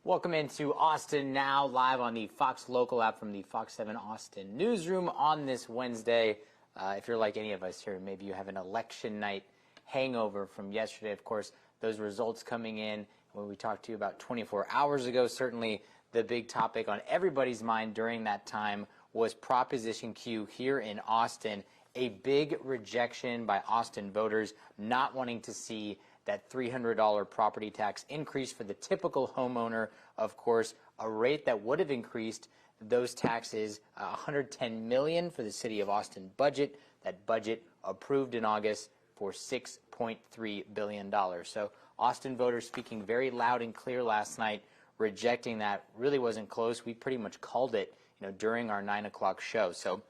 Welcome into Austin Now, live on the Fox Local app from the Fox 7 Austin newsroom on this Wednesday. If you're like any of us here, maybe you have an election night hangover from yesterday. Of course, those results coming in when we talked to you about 24 hours ago, certainly the big topic on everybody's mind during that time was Proposition Q here in Austin, a big rejection by Austin voters not wanting to see that $300 property tax increase for the typical homeowner. Of course, a rate that would have increased those taxes $110 million for the city of Austin budget. That budget approved in August for $6.3 billion. So Austin voters speaking very loud and clear last night, rejecting that. Really wasn't close. We pretty much called it, during our 9 o'clock show. So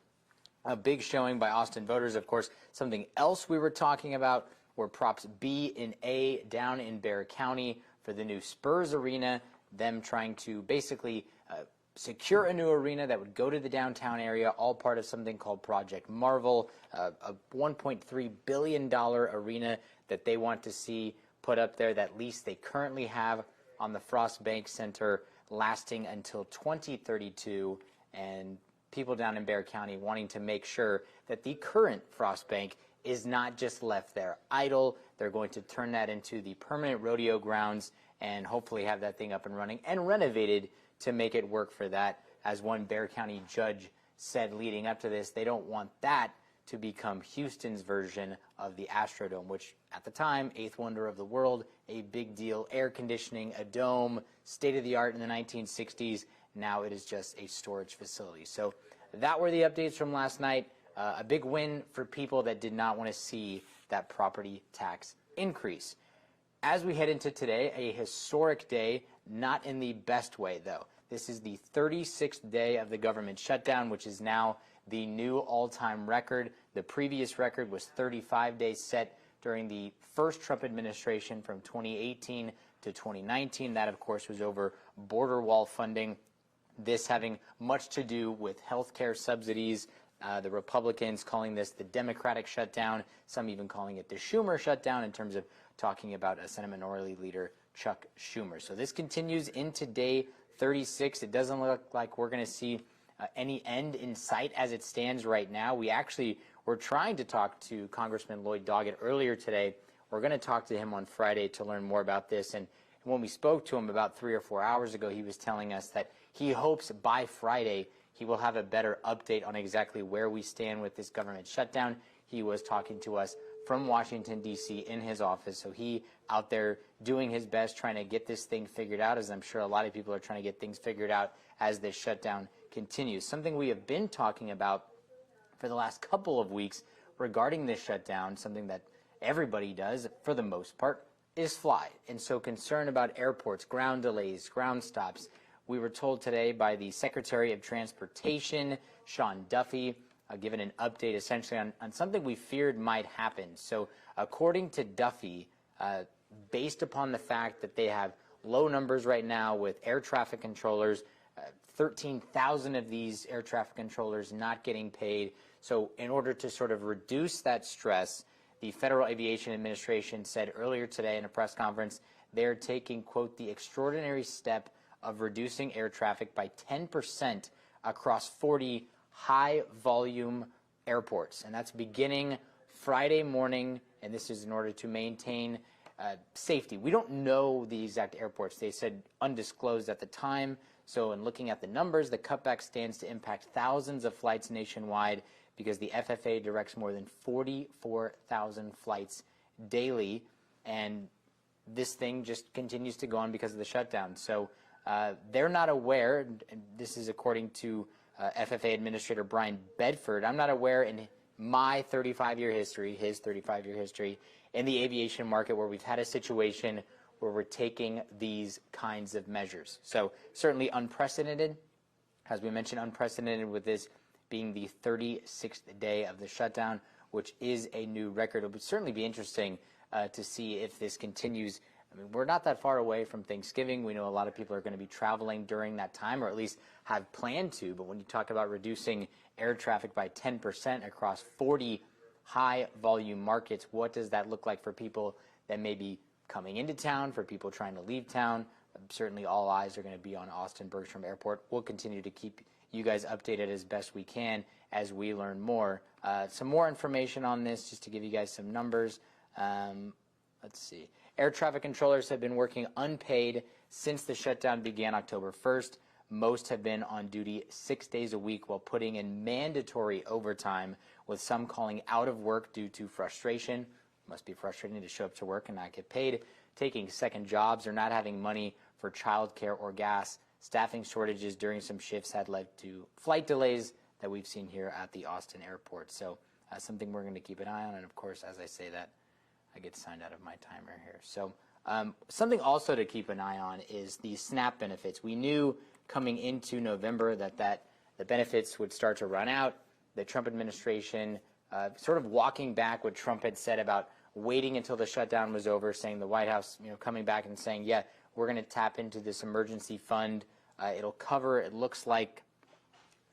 a big showing by Austin voters. Of course, something else we were talking about were Props B and A down in Bexar County for the new Spurs arena, them trying to basically secure a new arena that would go to the downtown area, all part of something called Project Marvel, a $1.3 billion arena that they want to see put up there, that lease they currently have on the Frost Bank Center lasting until 2032, and people down in Bexar County wanting to make sure that the current Frost Bank is not just left there idle. They're going to turn that into the permanent rodeo grounds and hopefully have that thing up and running and renovated to make it work for that. As one Bexar County judge said leading up to this, they don't want that to become Houston's version of the Astrodome, which at the time, eighth wonder of the world, a big deal, air conditioning, a dome, state-of-the-art in the 1960s. Now it is just a storage facility. So that were the updates from last night. A big win for people that did not want to see that property tax increase. As we head into today, a historic day, not in the best way, though. This is the 36th day of the government shutdown, which is now the new all-time record. The previous record was 35 days set during the first Trump administration from 2018 to 2019. That, of course, was over border wall funding. This having much to do with health care subsidies. The Republicans calling this the Democratic shutdown, some even calling it the Schumer shutdown in terms of talking about Senate Minority Leader Chuck Schumer. So this continues into day 36. It doesn't look like we're going to see any end in sight as it stands right now. We actually were trying to talk to Congressman Lloyd Doggett earlier today. We're going to talk to him on Friday to learn more about this. And when we spoke to him about 3 or 4 hours ago, he was telling us that he hopes by Friday he will have a better update on exactly where we stand with this government shutdown. He was talking to us from Washington, D.C. in his office. So he out there doing his best trying to get this thing figured out, as I'm sure a lot of people are trying to get things figured out as this shutdown continues. Something we have been talking about for the last couple of weeks regarding this shutdown, something that everybody does for the most part, is fly. And so concern about airports, ground delays, ground stops. We were told today by the Secretary of Transportation, Sean Duffy, given an update essentially on something we feared might happen. So according to Duffy, based upon the fact that they have low numbers right now with air traffic controllers, 13,000 of these air traffic controllers not getting paid. So in order to sort of reduce that stress, the Federal Aviation Administration said earlier today in a press conference, they're taking, quote, the extraordinary step of reducing air traffic by 10% across 40 high-volume airports. And that's beginning Friday morning, and this is in order to maintain safety. We don't know the exact airports. They said undisclosed at the time. So in looking at the numbers, the cutback stands to impact thousands of flights nationwide because the FFA directs more than 44,000 flights daily, and this thing just continues to go on because of the shutdown. So they're not aware, and this is according to FFA Administrator Brian Bedford. I'm not aware in my 35-year history, his 35-year history, in the aviation market where we've had a situation where we're taking these kinds of measures. So certainly unprecedented, as we mentioned, unprecedented with this being the 36th day of the shutdown, which is a new record. It would certainly be interesting to see if this continues. I mean, we're not that far away from Thanksgiving. We know a lot of people are going to be traveling during that time, or at least have planned to. But when you talk about reducing air traffic by 10% across 40 high-volume markets, what does that look like for people that may be coming into town, for people trying to leave town, Certainly all eyes are going to be on Austin Bergstrom Airport. We'll continue to keep you guys updated as best we can as we learn more. Some more information on this, just to give you guys some numbers. Let's see. Air traffic controllers have been working unpaid since the shutdown began October 1st. Most have been on duty 6 days a week while putting in mandatory overtime, with some calling out of work due to frustration. Must be frustrating to show up to work and not get paid, taking second jobs, or not having money for childcare or gas. Staffing shortages during some shifts had led to flight delays that we've seen here at the Austin airport. So something we're going to keep an eye on. And of course, as I say that, I get signed out of my timer here. So something also to keep an eye on is the SNAP benefits. We knew coming into November that the benefits would start to run out. The Trump administration sort of walking back what Trump had said about waiting until the shutdown was over, saying the White House, coming back and saying, yeah, we're going to tap into this emergency fund. It'll cover, it looks like,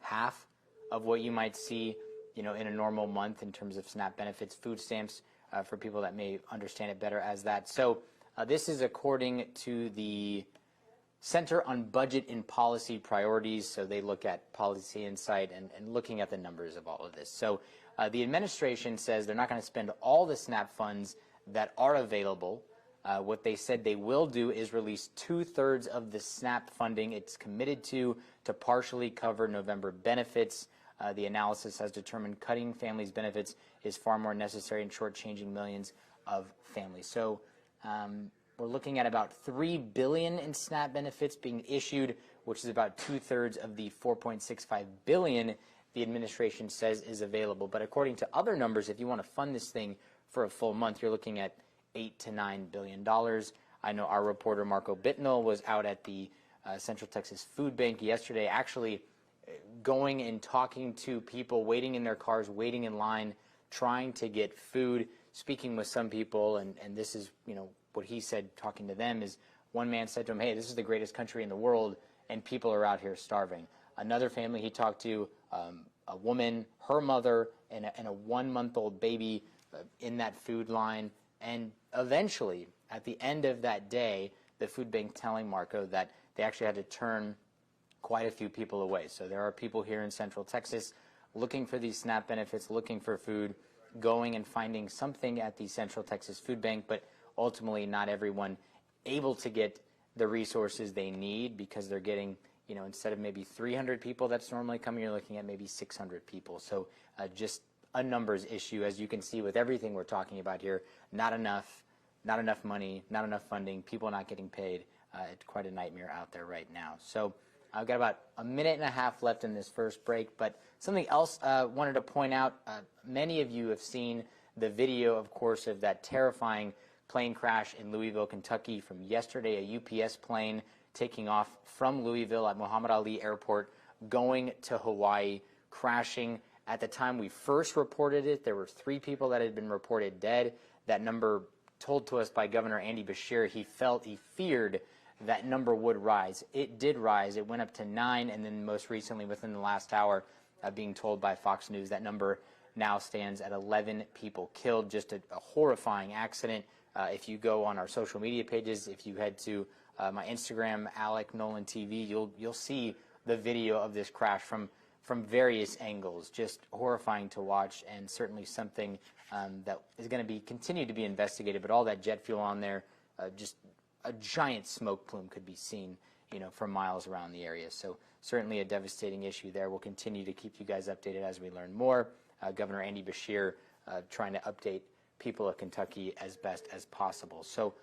half of what you might see, in a normal month in terms of SNAP benefits, food stamps, for people that may understand it better as that. So this is according to the Center on Budget and Policy Priorities. So they look at Policy Insight and looking at the numbers of all of this. So the administration says they're not going to spend all the SNAP funds that are available. What they said they will do is release 2/3 of the SNAP funding it's committed to partially cover November benefits. The analysis has determined cutting families' benefits is far more necessary and shortchanging millions of families. So we're looking at about $3 billion in SNAP benefits being issued, which is about 2/3 of the $4.65 billion the administration says is available. But according to other numbers, if you want to fund this thing for a full month, you're looking at $8 to $9 billion. I know our reporter Marco Bittnell was out at the Central Texas Food Bank yesterday, actually going and talking to people waiting in their cars, waiting in line, trying to get food, speaking with some people, and this is, what he said talking to them is, one man said to him, hey, this is the greatest country in the world, and people are out here starving. Another family he talked to, a woman, her mother, and a 1-month-old baby in that food line. And eventually, at the end of that day, the food bank telling Marco that they actually had to turn quite a few people away. So there are people here in Central Texas looking for these SNAP benefits, looking for food, going and finding something at the Central Texas Food Bank, but ultimately not everyone able to get the resources they need, because they're getting, instead of maybe 300 people that's normally coming, you're looking at maybe 600 people. So just a numbers issue, as you can see with everything we're talking about here. Not enough money, not enough funding, people not getting paid. It's quite a nightmare out there right now. So I've got about a minute and a half left in this first break, but something else I wanted to point out. Many of you have seen the video, of course, of that terrifying plane crash in Louisville, Kentucky from yesterday, a UPS plane taking off from Louisville at Muhammad Ali Airport, going to Hawaii, crashing. At the time we first reported it, there were 3 people that had been reported dead. That number, told to us by Governor Andy Beshear, he feared that number would rise. It did rise. It went up to 9, and then most recently, within the last hour, being told by Fox News, that number now stands at 11 people killed. Just a horrifying accident. If you go on our social media pages, if you head to my Instagram, Alec Nolan TV, you'll see the video of this crash from various angles. Just horrifying to watch, and certainly something that is going to continue to be investigated. But all that jet fuel on there, just a giant smoke plume could be seen, for miles around the area. So certainly a devastating issue there. We'll continue to keep you guys updated as we learn more. Governor Andy Beshear trying to update people of Kentucky as best as possible. So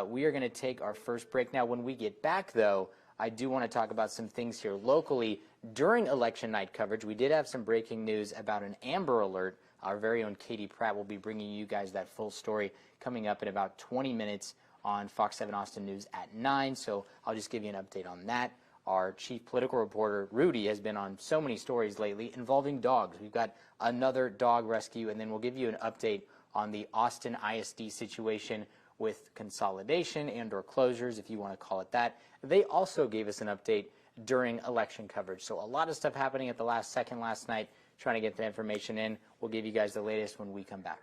we are going to take our first break now. When we get back, though, I do want to talk about some things here locally. During election night coverage, we did have some breaking news about an Amber Alert. Our very own Katie Pratt will be bringing you guys that full story coming up in about 20 minutes on Fox 7 Austin News at 9. So I'll just give you an update on that. Our chief political reporter, Rudy, has been on so many stories lately involving dogs. We've got another dog rescue, and then we'll give you an update on the Austin ISD situation with consolidation and or closures, if you want to call it that. They also gave us an update during election coverage. So a lot of stuff happening at the last second last night, trying to get the information in. We'll give you guys the latest when we come back.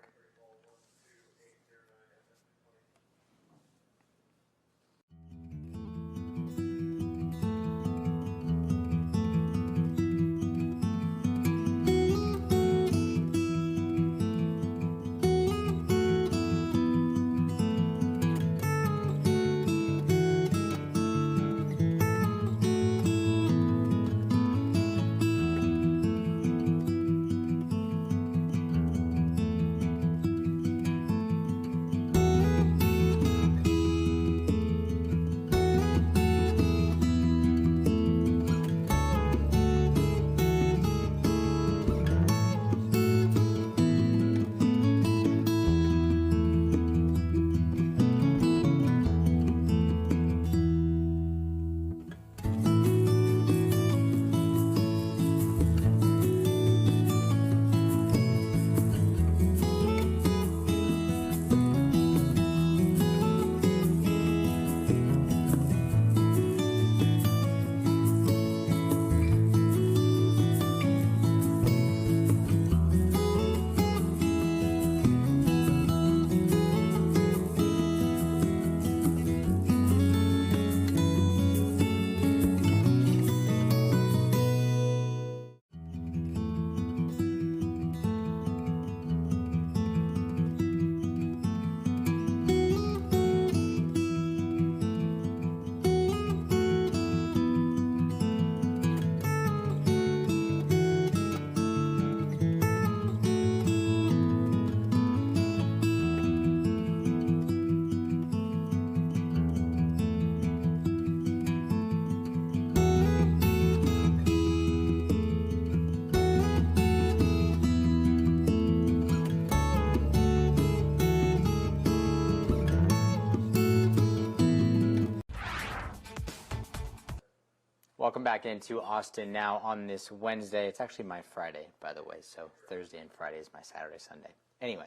welcome back into Austin Now on this Wednesday. It's actually my Friday, by the way, so Thursday and Friday is my Saturday, Sunday. Anyway,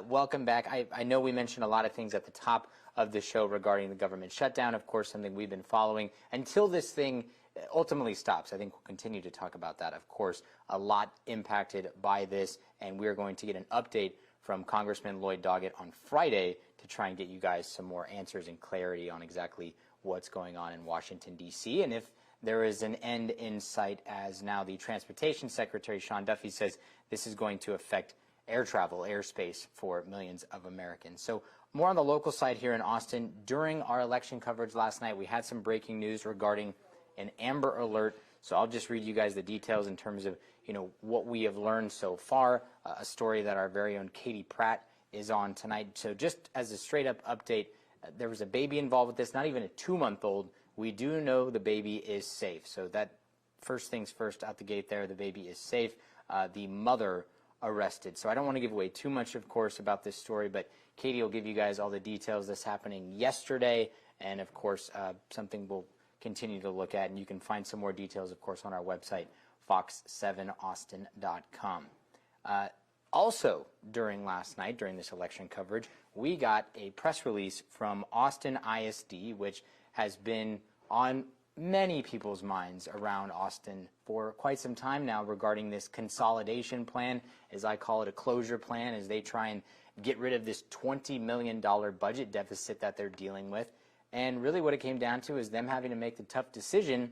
welcome back. I know we mentioned a lot of things at the top of the show regarding the government shutdown, of course, something we've been following until this thing ultimately stops. I think we'll continue to talk about that, of course. A lot impacted by this, and we're going to get an update from Congressman Lloyd Doggett on Friday to try and get you guys some more answers and clarity on exactly what's going on in Washington, D.C., and if there is an end in sight, as now the Transportation Secretary, Sean Duffy, says this is going to affect air travel, airspace for millions of Americans. So more on the local side here in Austin. During our election coverage last night, we had some breaking news regarding an Amber Alert. So I'll just read you guys the details in terms of, what we have learned so far, a story that our very own Katie Pratt is on tonight. So just as a straight up update, there was a baby involved with this, not even a 2-month-old. We do know the baby is safe. So that first things first out the gate there, the baby is safe. The mother arrested. So I don't want to give away too much, of course, about this story, but Katie will give you guys all the details. This happening yesterday, and of course, something we'll continue to look at, and you can find some more details, of course, on our website, fox7austin.com. Also, during last night, during this election coverage, we got a press release from Austin ISD, which has been on many people's minds around Austin for quite some time now regarding this consolidation plan, as I call it, a closure plan, as they try and get rid of this $20 million budget deficit that they're dealing with. And really what it came down to is them having to make the tough decision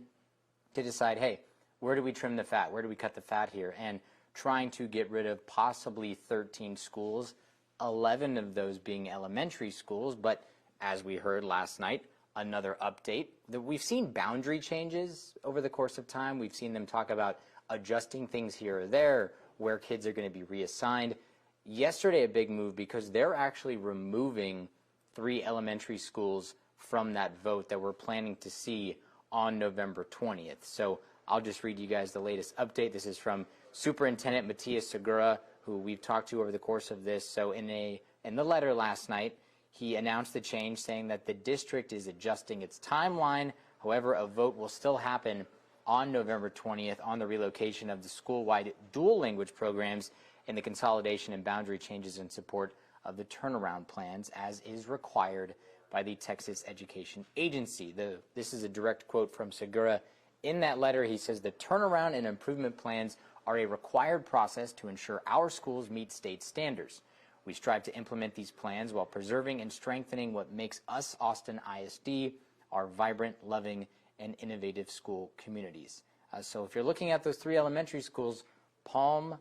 to decide, hey, where do we trim the fat? Where do we cut the fat here? And trying to get rid of possibly 13 schools, 11 of those being elementary schools. But as we heard last night, another update, that we've seen boundary changes over the course of time. We've seen them talk about adjusting things here or there, where kids are going to be reassigned. Yesterday, a big move because they're actually removing 3 elementary schools from that vote that we're planning to see on November 20th. So I'll just read you guys the latest update. This is from Superintendent Matias Segura, who we've talked to over the course of this. So in the letter last night, he announced the change, saying that the district is adjusting its timeline. However, a vote will still happen on November 20th on the relocation of the school-wide dual language programs and the consolidation and boundary changes in support of the turnaround plans, as is required by the Texas Education Agency. This is a direct quote from Segura. In that letter, he says the turnaround and improvement plans are a required process to ensure our schools meet state standards. We strive to implement these plans while preserving and strengthening what makes us Austin ISD, our vibrant, loving, and innovative school communities. So if you're looking at those 3 elementary schools, Palm,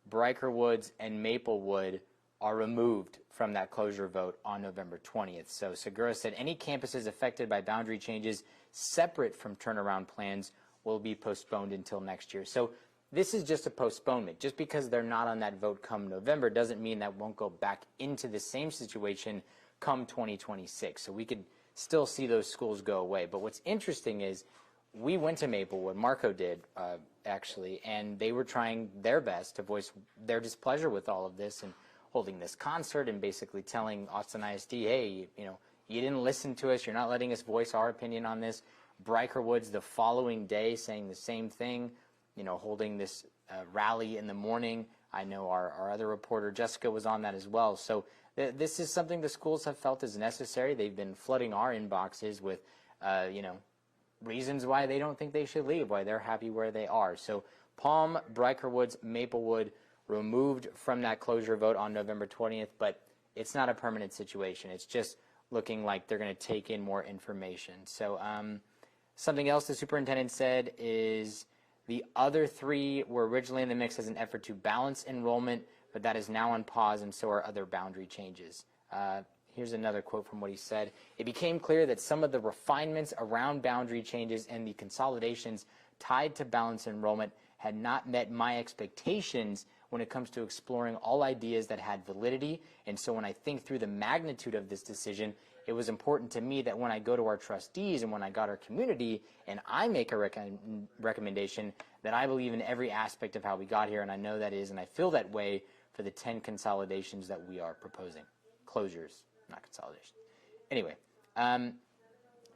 Briker Woods, and Maplewood are removed from that closure vote on November 20th. So Segura said any campuses affected by boundary changes separate from turnaround plans will be postponed until next year. So this is just a postponement. Just because they're not on that vote come November doesn't mean that won't go back into the same situation come 2026. So we could still see those schools go away. But what's interesting is we went to Maplewood, Marco did actually, and they were trying their best to voice their displeasure with all of this and holding this concert and basically telling Austin ISD, hey, you didn't listen to us, you're not letting us voice our opinion on this. Briker Woods the following day saying the same thing, holding this rally in the morning. I know our other reporter, Jessica, was on that as well. So this is something the schools have felt is necessary. They've been flooding our inboxes with, reasons why they don't think they should leave, why they're happy where they are. So Palm, Briker Woods, Maplewood removed from that closure vote on November 20th, but it's not a permanent situation. It's just looking like they're going to take in more information. So something else the superintendent said is the other 3 were originally in the mix as an effort to balance enrollment, but that is now on pause, and so are other boundary changes. Here's another quote from what he said. It became clear that some of the refinements around boundary changes and the consolidations tied to balance enrollment had not met my expectations when it comes to exploring all ideas that had validity. And so when I think through the magnitude of this decision, it was important to me that when I go to our trustees and when I got our community and I make a recommendation, that I believe in every aspect of how we got here, and I know that is, and I feel that way for the 10 consolidations that we are proposing. Closures, not consolidation. Anyway,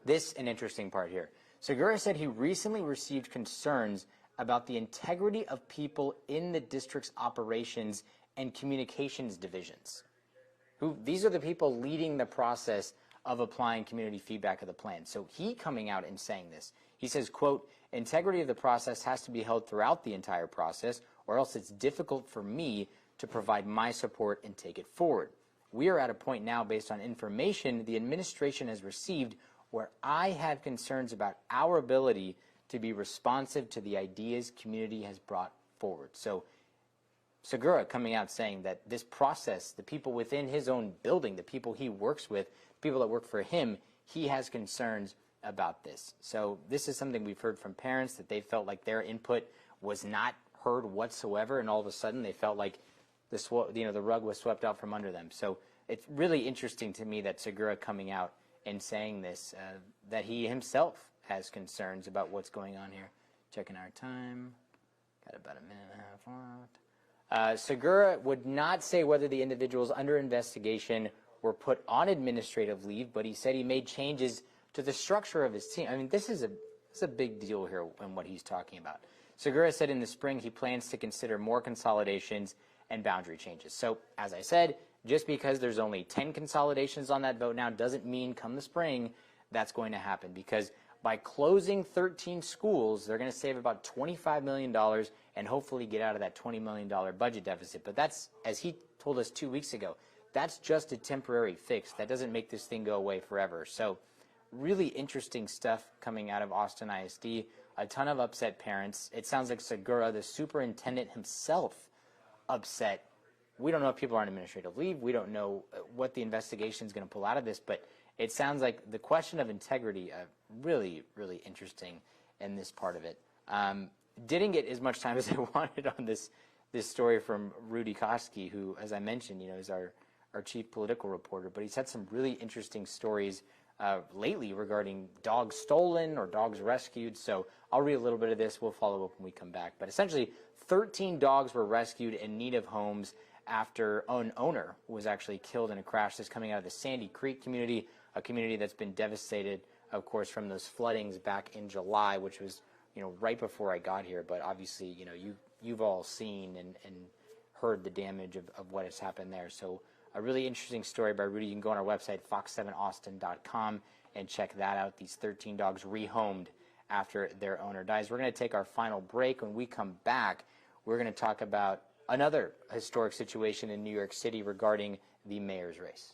this an interesting part here. Segura said he recently received concerns about the integrity of people in the district's operations and communications divisions. These are the people leading the process of applying community feedback of the plan. So he coming out and saying this. He says, quote, integrity of the process has to be held throughout the entire process, or else it's difficult for me to provide my support and take it forward. We are at a point now, based on information the administration has received, where I have concerns about our ability to be responsive to the ideas community has brought forward. So Segura coming out saying that this process, the people within his own building, the people he works with, people that work for him, he has concerns about this. So this is something we've heard from parents, that they felt like their input was not heard whatsoever, and all of a sudden they felt like the rug was swept out from under them. So it's really interesting to me that Segura coming out and saying this, that he himself has concerns about what's going on here. Checking our time. Got about a minute and a half left. Segura would not say whether the individuals under investigation were put on administrative leave, but he said he made changes to the structure of his team. I mean, this is a big deal here in what he's talking about. Segura said in the spring he plans to consider more consolidations and boundary changes. So, as I said, just because there's only 10 consolidations on that vote now doesn't mean come the spring that's going to happen, because by closing 13 schools, they're going to save about $25 million and hopefully get out of that $20 million budget deficit. But that's, as he told us 2 weeks ago, that's just a temporary fix. That doesn't make this thing go away forever. So really interesting stuff coming out of Austin ISD. A ton of upset parents. It sounds like Segura, the superintendent himself, upset. We don't know if people are on administrative leave. We don't know what the investigation is going to pull out of this, but it sounds like the question of integrity, really, really interesting in this part of it. Didn't get as much time as I wanted on this story from Rudy Koski, who, as I mentioned, is our chief political reporter, but he's had some really interesting stories lately regarding dogs stolen or dogs rescued. So I'll read a little bit of this. We'll follow up when we come back. But essentially, 13 dogs were rescued in need of homes after an owner was actually killed in a crash. This coming out of the Sandy Creek community, a community that's been devastated, of course, from those floodings back in July, which was, right before I got here. But obviously, you've all seen and heard the damage of what has happened there. So a really interesting story by Rudy. You can go on our website, fox7austin.com, and check that out. These 13 dogs rehomed after their owner dies. We're going to take our final break. When we come back, we're going to talk about another historic situation in New York City regarding the mayor's race.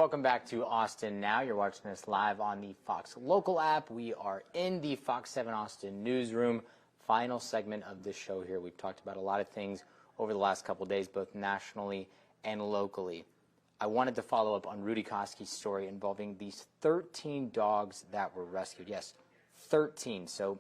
welcome back to Austin Now. You're watching us live on the Fox Local app. We are in the Fox 7 Austin newsroom. Final segment of this show here. We've talked about a lot of things over the last couple of days, both nationally and locally. I wanted to follow up on Rudy Koski's story involving these 13 dogs that were rescued. Yes, 13. So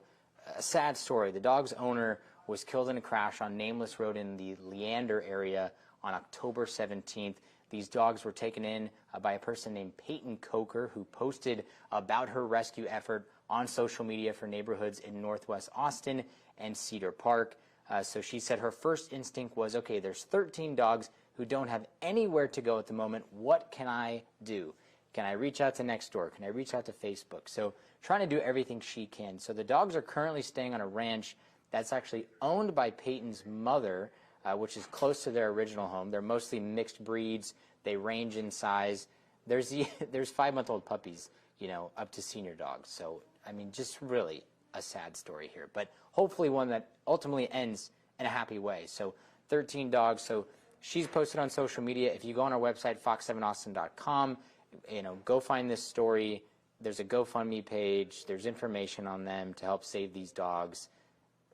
a sad story. The dog's owner was killed in a crash on Nameless Road in the Leander area on October 17th. These dogs were taken in by a person named Peyton Coker, who posted about her rescue effort on social media for neighborhoods in Northwest Austin and Cedar Park. So she said her first instinct was, okay, there's 13 dogs who don't have anywhere to go at the moment. What can I do? Can I reach out to Nextdoor? Can I reach out to Facebook? So trying to do everything she can. So the dogs are currently staying on a ranch that's actually owned by Peyton's mother, which is close to their original home. They're mostly mixed breeds. They range in size. There's 5-month-old puppies, up to senior dogs. So, I mean, just really a sad story here, but hopefully one that ultimately ends in a happy way. So 13 dogs. So she's posted on social media. If you go on our website, fox7austin.com, go find this story. There's a GoFundMe page. There's information on them to help save these dogs.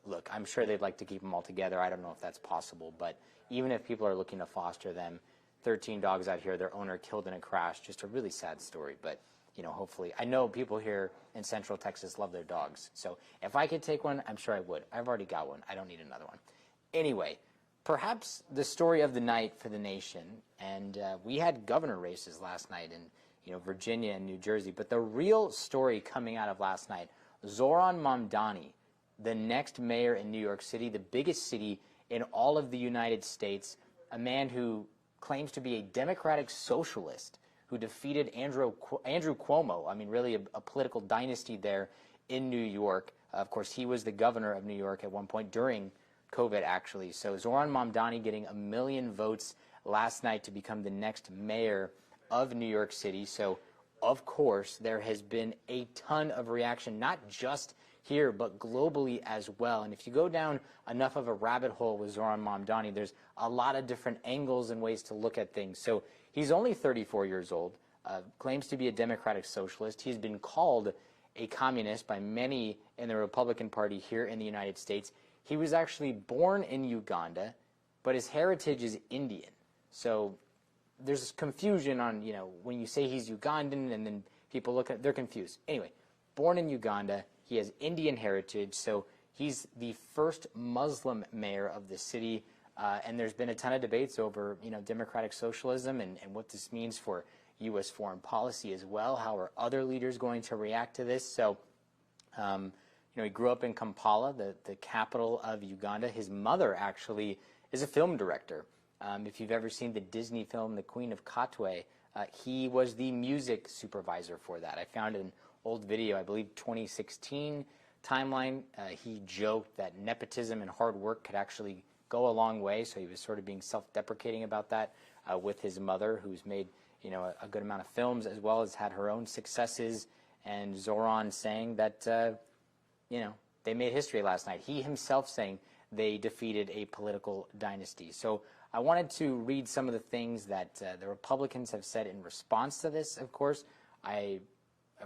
Look, I'm sure they'd like to keep them all together. I don't know if that's possible, but even if people are looking to foster them, 13 dogs out here, their owner killed in a crash, just a really sad story. But, hopefully, I know people here in Central Texas love their dogs. So if I could take one, I'm sure I would. I've already got one. I don't need another one. Anyway, perhaps the story of the night for the nation, and we had governor races last night in, Virginia and New Jersey, but the real story coming out of last night, Zohran Mamdani, the next mayor in New York City, the biggest city in all of the United States, a man who claims to be a democratic socialist who defeated Andrew Cuomo. I mean, really a political dynasty there in New York. Of course, he was the governor of New York at one point during COVID, actually. So Zohran Mamdani getting 1 million votes last night to become the next mayor of New York City. So, of course, there has been a ton of reaction, not just here, but globally as well. And if you go down enough of a rabbit hole with Zohran Mamdani, there's a lot of different angles and ways to look at things. So he's only 34 years old, claims to be a democratic socialist. He's been called a communist by many in the Republican Party here in the United States. He was actually born in Uganda, but his heritage is Indian. So there's confusion on, when you say he's Ugandan and then people look at, they're confused. Anyway, born in Uganda. He has Indian heritage, so he's the first Muslim mayor of the city, and there's been a ton of debates over, democratic socialism and what this means for U.S. foreign policy as well. How are other leaders going to react to this? So, he grew up in Kampala, the capital of Uganda. His mother actually is a film director. If you've ever seen the Disney film, The Queen of Katwe, he was the music supervisor for that. I found an old video, I believe 2016 timeline. He joked that nepotism and hard work could actually go a long way, so he was sort of being self-deprecating about that with his mother, who's made a good amount of films as well as had her own successes. And Zohran saying that they made history last night. He himself saying they defeated a political dynasty. So I wanted to read some of the things that the Republicans have said in response to this. Of course, I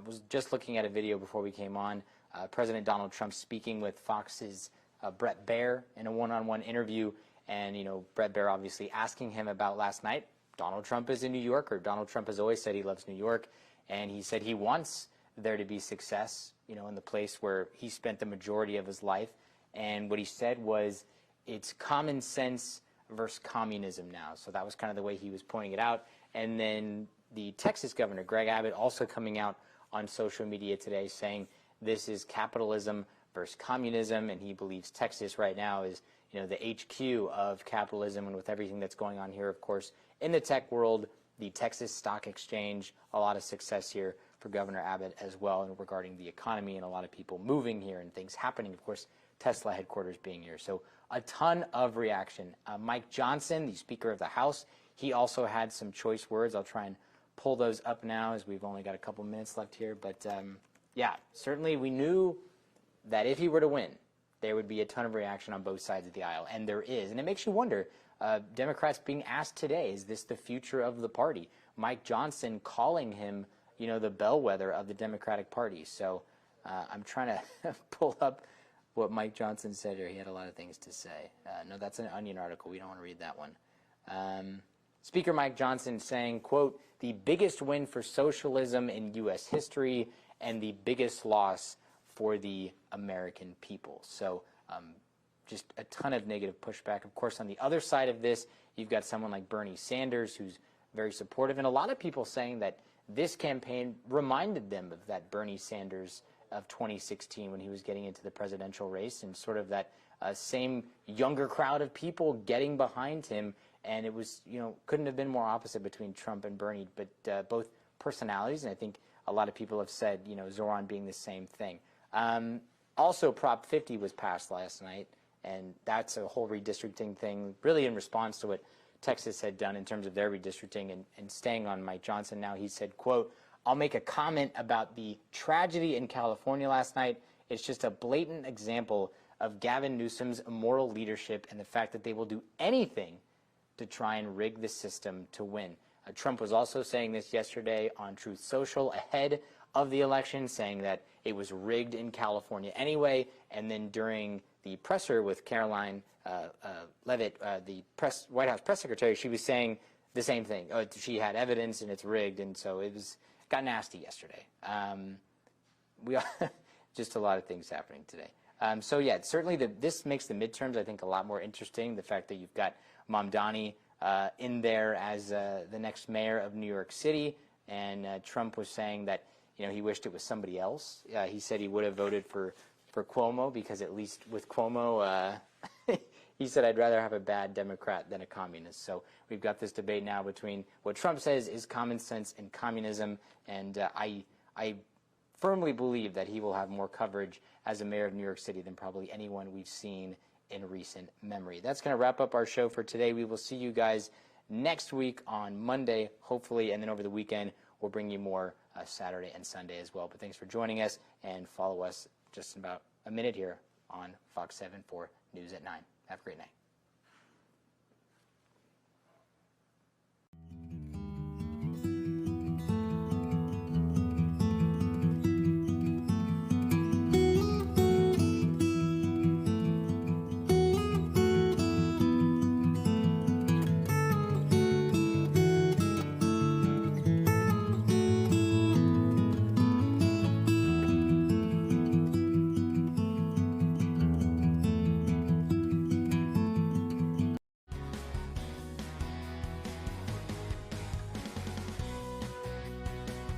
was just looking at a video before we came on. President Donald Trump speaking with Fox's Bret Baier in a one-on-one interview, and Bret Baier obviously asking him about last night. Donald Trump is a New Yorker. Donald Trump has always said he loves New York, and he said he wants there to be success, in the place where he spent the majority of his life. And what he said was, it's common sense versus communism now. So that was kind of the way he was pointing it out. And then the Texas governor, Greg Abbott, also coming out on social media today saying this is capitalism versus communism, and he believes Texas right now is the HQ of capitalism. And with everything that's going on here, of course, in the tech world, the Texas Stock Exchange, a lot of success here for Governor Abbott as well, and regarding the economy and a lot of people moving here and things happening, of course, Tesla headquarters being here. So a ton of reaction. Mike Johnson, the Speaker of the House, he also had some choice words. I'll try and pull those up now as we've only got a couple minutes left here. But yeah, certainly we knew that if he were to win, there would be a ton of reaction on both sides of the aisle, and there is. And it makes you wonder, Democrats being asked today, is this the future of the party? Mike Johnson calling him, you know, the bellwether of the Democratic Party. So I'm trying to pull up what Mike Johnson said here. He had a lot of things to say. No, that's an Onion article. We don't want to read that one. Speaker Mike Johnson saying, quote, "The biggest win for socialism in U.S. history and the biggest loss for the American people." So just a ton of negative pushback. Of course, on the other side of this, you've got someone like Bernie Sanders, who's very supportive, and a lot of people saying that this campaign reminded them of that Bernie Sanders of 2016 when he was getting into the presidential race, and sort of that same younger crowd of people getting behind him. And it was, you know, couldn't have been more opposite between Trump and Bernie, but both personalities, and I think a lot of people have said, you know, Zoran being the same thing. Also, Prop 50 was passed last night, and that's a whole redistricting thing, really in response to what Texas had done in terms of their redistricting. And staying on Mike Johnson now, he said, quote, "I'll make a comment about the tragedy in California last night. It's just a blatant example of Gavin Newsom's immoral leadership and the fact that they will do anything to try and rig the system to win." Trump was also saying this yesterday on Truth Social ahead of the election, saying that it was rigged in California anyway. And then during the presser with Caroline Leavitt, the White House press secretary, she was saying the same thing. She had evidence and it's rigged, and so it got nasty yesterday. Just a lot of things happening today. So yeah, certainly this makes the midterms, I think, a lot more interesting. The fact that you've got Mamdani in there as the next mayor of New York City, and Trump was saying that, you know, he wished it was somebody else. He said he would have voted for Cuomo because at least with Cuomo, he said, "I'd rather have a bad Democrat than a communist." So we've got this debate now between what Trump says is common sense and communism, and I firmly believe that he will have more coverage as a mayor of New York City than probably anyone we've seen in recent memory. That's going to wrap up our show for today. We will see you guys next week on Monday, hopefully, and then over the weekend we'll bring you more Saturday and Sunday as well. But thanks for joining us, and follow us just in about a minute here on Fox 7 for News at 9. Have a great night.